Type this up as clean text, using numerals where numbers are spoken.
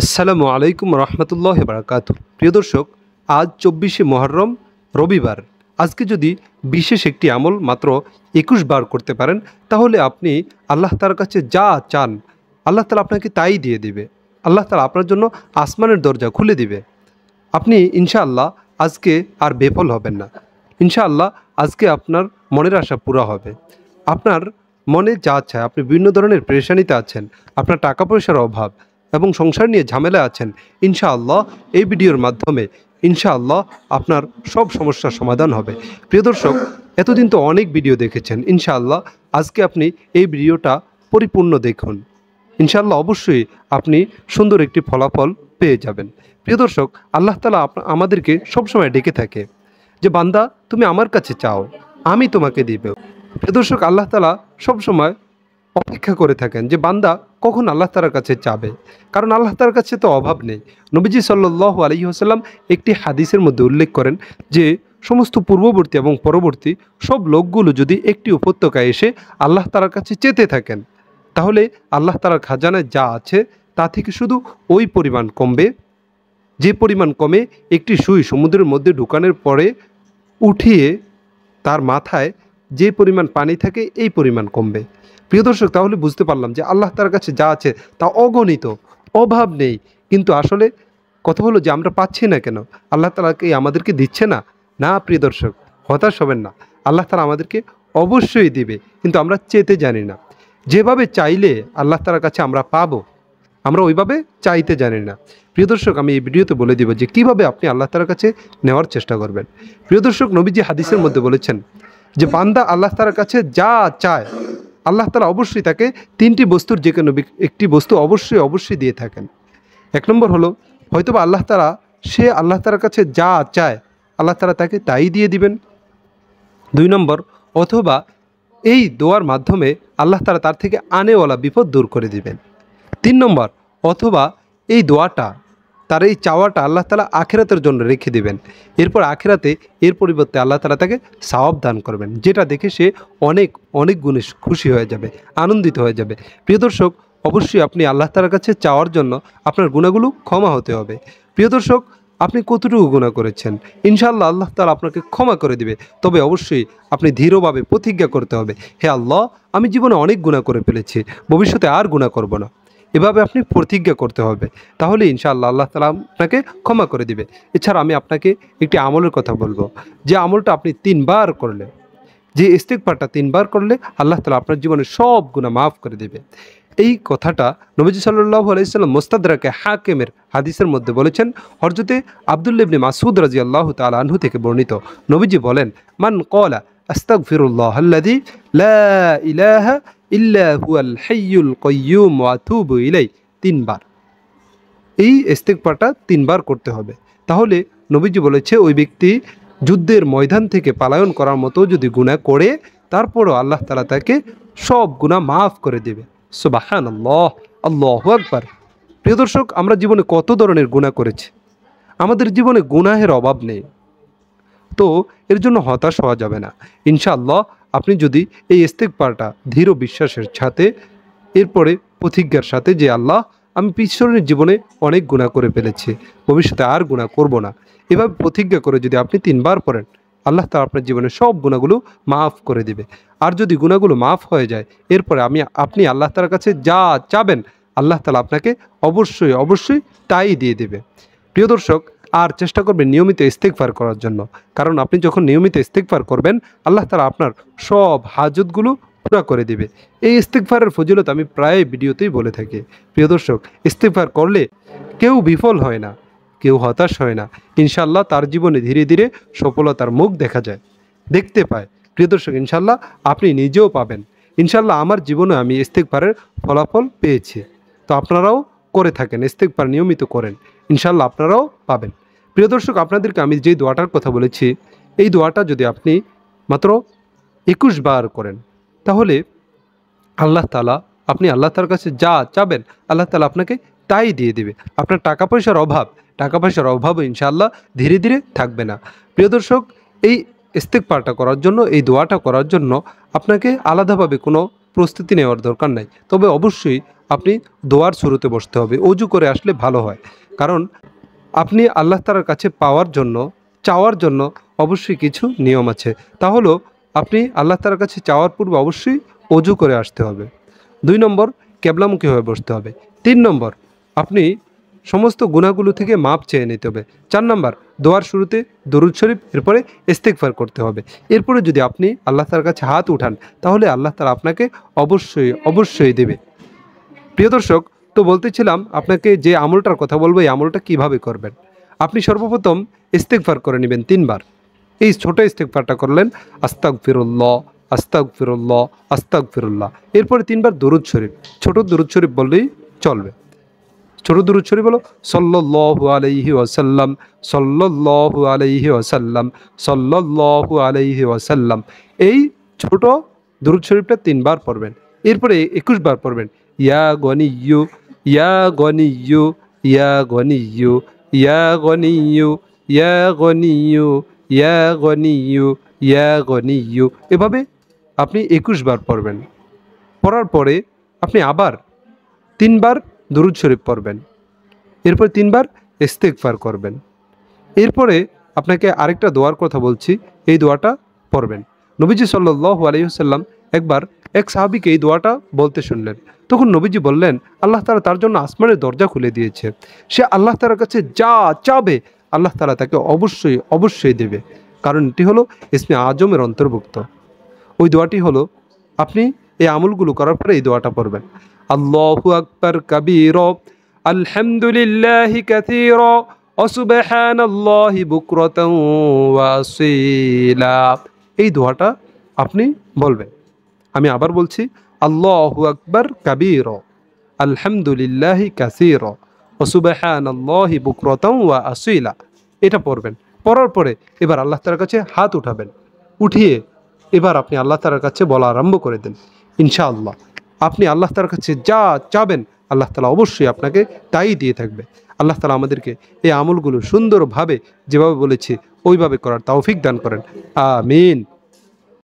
আসসালামু আলাইকুম রহমতুল্লাহ বারাকাতু। প্রিয় দর্শক, আজ 24শে মুহররম রবিবার। আজকে যদি বিশেষ একটি আমল মাত্র 21 বার করতে পারেন, তাহলে আপনি আল্লাহ তাআলার কাছে যা চান আল্লাহ তাআলা আপনাকে তাই দিয়ে দিবে। আল্লাহ তাআলা আপনার জন্য আসমানের দরজা খুলে দিবে। আপনি ইনশাআল্লাহ আজকে আর বেফল হবেন না। ইনশাআল্লাহ আজকে আপনার মনের আশা পুরা হবে। আপনার মনে যা চায়, আপনি বিভিন্ন ধরনের পেরেশানিতে আছেন, আপনার টাকা পয়সার অভাব এবং সংসার নিয়ে ঝামেলা আছেন, ইনশাআল্লাহ এই ভিডিওর মাধ্যমে ইনশাআল্লাহ আপনার সব সমস্যার সমাধান হবে। প্রিয় দর্শক, এতদিন তো অনেক ভিডিও দেখেছেন, ইনশাআল্লাহ আজকে আপনি এই ভিডিওটা পরিপূর্ণ দেখুন। ইনশাআল্লাহ অবশ্যই আপনি সুন্দর একটি ফলাফল পেয়ে যাবেন। প্রিয় দর্শক, আল্লাহ তাআলা আমাদেরকে সবসময় ডেকে থাকে যে বান্দা তুমি আমার কাছে চাও, আমি তোমাকে দিব। প্রিয় দর্শক, আল্লাহ তাআলা সবসময় অপেক্ষা করে থাকেন যে বান্দা কখন আল্লাহ তাআলার কাছে চাবে, কারণ আল্লাহ তাআলার কাছে তো অভাব নেই। নবীজি সাল্লাল্লাহু আলাইহি ওয়াসাল্লাম একটি হাদিসের মধ্যে উল্লেখ করেন যে সমস্ত পূর্ববর্তী এবং পরবর্তী সব লোকগুলো যদি একটি উপত্যকায় এসে আল্লাহ তাআলার কাছে চেতে থাকেন, তাহলে আল্লাহ তাআলার খাজানায় যা আছে তা থেকে শুধু ওই পরিমাণ কমবে, যে পরিমাণ কমে একটি সুই সমুদ্রের মধ্যে ঢুকানোর পরে উঠিয়ে তার মাথায় যে পরিমাণ পানি থাকে এই পরিমাণ কমবে। প্রিয় দর্শক, তাহলে বুঝতে পারলাম যে আল্লাহ তার কাছে যা আছে তা অগণিত, অভাব নেই। কিন্তু আসলে কথা হলো যে আমরা পাচ্ছি না কেন? আল্লাহ তাআলাকে আমাদেরকে দিচ্ছে না। না প্রিয় দর্শক, হতাশ হবেন না, আল্লাহ তাআলা আমাদেরকে অবশ্যই দিবে, কিন্তু আমরা চেতে জানি না। যেভাবে চাইলে আল্লাহ তাআলার কাছে আমরা পাবো, আমরা ওইভাবে চাইতে জানি না। প্রিয় দর্শক, আমি এই ভিডিওতে বলে দিব যে কীভাবে আপনি আল্লাহ তাআলার কাছে নেওয়ার চেষ্টা করবেন। প্রিয় দর্শক, নবীজি হাদিসের মধ্যে বলেছেন যে বান্দা আল্লাহ তাআলার কাছে যা চায় আল্লাহ তাআলা অবশ্যই তাকে তিনটি বস্তুর যে কোনো একটি বস্তু অবশ্যই দিয়ে থাকেন। এক নম্বর হলো হয়তোবা আল্লাহ তাআলার কাছে যা চায় আল্লাহ তাআলা তাকে তাই দিয়ে দিবেন। 2 নম্বর, অথবা এই দোয়ার মাধ্যমে আল্লাহ তাআলা তার থেকে আনেওয়ালা বিপদ দূর করে দিবেন। 3 নম্বর, অথবা এই দোয়াটা, তার এই চাওয়াটা আল্লাহ তাআলা আখিরাতের জন্য রেখে দিবেন। এরপর আখিরাতে এর পরিবর্তে আল্লাহ তাআলা তাকে সওয়াব দান করবেন, যেটা দেখে সে অনেক গুণে খুশি হয়ে যাবে, আনন্দিত হয়ে যাবে। প্রিয় দর্শক, অবশ্যই আপনি আল্লাহ তাআলার কাছে চাওয়ার জন্য আপনার গুনাহগুলো ক্ষমা হতে হবে। প্রিয় দর্শক, আপনি কতটুকু গুনাহ করেছেন, ইনশাআল্লাহ আল্লাহ তাআলা আপনাকে ক্ষমা করে দিবে। তবে অবশ্যই আপনি দৃঢ়ভাবে প্রতিজ্ঞা করতে হবে, হে আল্লাহ, আমি জীবনে অনেক গুনাহ করে ফেলেছি, ভবিষ্যতে আর গুনাহ করব না। এভাবে আপনি প্রতিজ্ঞা করতে হবে, তাহলে ইনশাআল্লাহ আল্লাহ তাআলা আপনাকে ক্ষমা করে দিবে। এছাড়া আমি আপনাকে একটি আমলের কথা বলবো, যে আমলটা আপনি 3 বার করলে, যে ইস্তিগফারটা 3 বার করলে আল্লাহ তাআলা আপনার জীবনের সব গুনাহ মাফ করে দেবে। এই কথাটা নবীজি সাল্লাল্লাহু আলাইহি সাল্লাম মুস্তাদরাকে হাকিমের হাদিসের মধ্যে বলেছেন। হযরতে আব্দুল্লাহ ইবনে মাসউদ রাদিয়াল্লাহু তাআলা আনহু থেকে বর্ণিত, নবীজি বলেন, মান ক্বালা আস্তাগফিরুল্লাহাল্লাযী লা ইলাহা ইল্লা হুয়াল হাইয়ুল কাইয়্যুম ওয়া আতুবু ইলাইহি, 3 বার। এই ইস্তিগফারটা 3 বার করতে হবে। তাহলে নবীজি বলেছে ওই ব্যক্তি যুদ্ধের ময়দান থেকে পলায়ন করার মতো যদি গুনাহ করে, তারপরও আল্লাহ তাআলা তাকে সব গুনাহ মাফ করে দেবে। সুবহানাল্লাহ, আল্লাহু আকবার। প্রিয় দর্শক, আমরা জীবনে কত ধরনের গুনাহ করেছি, আমাদের জীবনে গুনাহের অভাব নেই, তো এর জন্য হতাশ হওয়া যাবে না। ইনশাআল্লাহ আপনি যদি এই ইস্তিগফারটা দৃঢ় বিশ্বাসের সাথে, এরপরে প্রতিজ্ঞার সাথে যে আল্লাহ, আমি পিছনের জীবনে অনেক গুনাহ করে ফেলেছি, ভবিষ্যতে আর গুনাহ করব না, এভাবে প্রতিজ্ঞা করে যদি আপনি 3 বার পড়েন, আল্লাহ তাআলা আপনার জীবনে সব গুনাহগুলো মাফ করে দিবে। আর যদি গুনাহগুলো মাফ হয়ে যায়, এরপরে আপনি আল্লাহ তাআলার কাছে যা চাবেন আল্লাহ তাআলা আপনাকে অবশ্যই তাই দিয়ে দেবে। প্রিয় দর্শক, আর চেষ্টা করবেন নিয়মিত ইস্তিগফার করার জন্য, কারণ আপনি যখন নিয়মিত ইস্তিগফার করবেন আল্লাহ তাআলা আপনার সব হাজতগুলো পুরা করে দিবে। এই ইস্তিগফারের ফজিলত আমি প্রায় ভিডিওতেই বলে থাকি। প্রিয় দর্শক, ইস্তিগফার করলে কেউ বিফল হয় না, কেউ হতাশ হয় না। ইনশাআল্লাহ তার জীবনে ধীরে ধীরে সফলতার মুখ দেখা যায়, দেখতে পায়। প্রিয় দর্শক, ইনশাআল্লাহ আপনি নিজেও পাবেন। ইনশাআল্লাহ আমার জীবনে আমি ইস্তিগফারের ফলাফল পেয়েছি, তো আপনারাও করে থাকেন, ইস্তিগফার নিয়মিত করেন, ইনশাআল্লাহ আপনারাও পাবেন। প্রিয় দর্শক, আপনাদেরকে আমি যেই দোয়াটার কথা বলেছি, এই দোয়াটা যদি আপনি মাত্র 21 বার করেন, তাহলে আল্লাহ তাআলা, আপনি আল্লাহ তাআলার কাছে যা চাবেন আল্লাহ তাআলা আপনাকে তাই দিয়ে দেবে। আপনার টাকা পয়সার অভাবও ইনশাআল্লাহ ধীরে ধীরে থাকবে না। প্রিয় দর্শক, এই ইস্তিগফারটা করার জন্য, এই দোয়াটা করার জন্য আপনাকে আলাদাভাবে কোনো প্রস্তুতি নেওয়ার দরকার নাই। তবে অবশ্যই আপনি দোয়ার শুরুতে বসতে হবে, অজু করে আসলে ভালো হয়। কারণ আপনি আল্লাহ তাআলার কাছে পাওয়ার জন্য, চাওয়ার জন্য অবশ্যই কিছু নিয়ম আছে। তা হলো আপনি আল্লাহ তাআলার কাছে চাওয়ার পূর্বে অবশ্যই অজু করে আসতে হবে। 2 নম্বর, কেবলামুখী হয়ে বসতে হবে। 3 নম্বর, আপনি সমস্ত গুনাহগুলো থেকে মাপ চেয়ে নিতে হবে। 4 নম্বর, দোয়ার শুরুতে দরুদ শরীফ, এরপরে ইস্তেগফার করতে হবে। এরপরে যদি আপনি আল্লাহ তাআলার কাছে হাত উঠান, তাহলে আল্লাহ তাআলা আপনাকে অবশ্যই দেবে। প্রিয় দর্শক, তো বলতেছিলাম আপনাকে যে আমলটার কথা বলবো, এই আমলটা কিভাবে করবেন। আপনি সর্বপ্রথম ইস্তেগফার করে নেবেন 3 বার। এই ছোট ইস্তেগফারটা করলেন, আস্তাগফিরুল্লাহ, আস্তাগফিরুল্লাহ, আস্তাগফিরুল্লাহ। এরপরে 3 বার দরুদ শরীফ, ছোট দরুদ শরীফ বললেই চলবে। ছোট দরুদ শরীফ হলো সাল্লাল্লাহু আলাইহি ওয়াসাল্লাম, সাল্লাল্লাহু আলাইহি ওয়াসাল্লাম, সাল্লাল্লাহু আলাইহি ওয়াসাল্লাম। এই ছোট দরুদ শরীফটা 3 বার পড়বেন। এরপরে 21 বার পড়বেন, ইয়া গনিয়্যু, ইয়া গনিয়্যু, ইয়া গনিয়্যু, ইয়া গনিয়্যু, ইয়া গনিয়্যু, ইয়া গনিয়্যু, ইয়া গনিয়্যু। এভাবে আপনি 21 বার পড়বেন। পড়ার পরে আপনি আবার 3 বার দরুদ শরীফ পড়বেন। এরপর 3 বার ইস্তেগফার করবেন। এরপরে আপনাকে আরেকটা দোয়ার কথা বলছি, এই দোয়াটা পড়বেন। নবীজি সাল্লাল্লাহু আলাইহি ওয়াসাল্লাম একবার এক সাহাবীকে এই দোয়াটা বলতে শুনলেন। তখন নবীজি বললেন, আল্লাহ তাআলা তার জন্য আসমানের দরজা খুলে দিয়েছে। সে আল্লাহ তাআলার কাছে যা চাবে আল্লাহ তাআলা তাকে অবশ্যই দেবে। কারণ এটি হলো ইসমে আজমের অন্তর্ভুক্ত। ওই দোয়াটি হলো, আপনি এই আমলগুলো করার পরে এই দোয়াটা পড়বেন। আল্লাহু আকবার কাবীরা, আলহামদুলিল্লাহি কাসীরা, ওয়া সুবহানাল্লাহি বুকরাতান ওয়া আসীলা। এই দোয়াটা আপনি বলবেন। আমি আবার বলছি, আল্লাহু আকবার কাবীরা, আলহামদুলিল্লাহি কাসীরা, ওয়া সুবহানাল্লাহি বুকরাতান ওয়া আসীলা। এটা পড়বেন। পড়ার পরে এবার আল্লাহ তাআলার কাছে হাত উঠাবেন। উঠিয়ে এবার আপনি আল্লাহ তাআলার কাছে বলা আরম্ভ করে দেন। ইনশাআল্লাহ আপনি আল্লাহ তাআলার কাছে যা চাবেন আল্লাহ তাআলা অবশ্যই আপনাকে তাই দিয়ে থাকবে। আল্লাহ তাআলা আমাদেরকে এই আমলগুলো সুন্দরভাবে যেভাবে বলেছি ওইভাবে করার তৌফিক দান করেন। আমিন।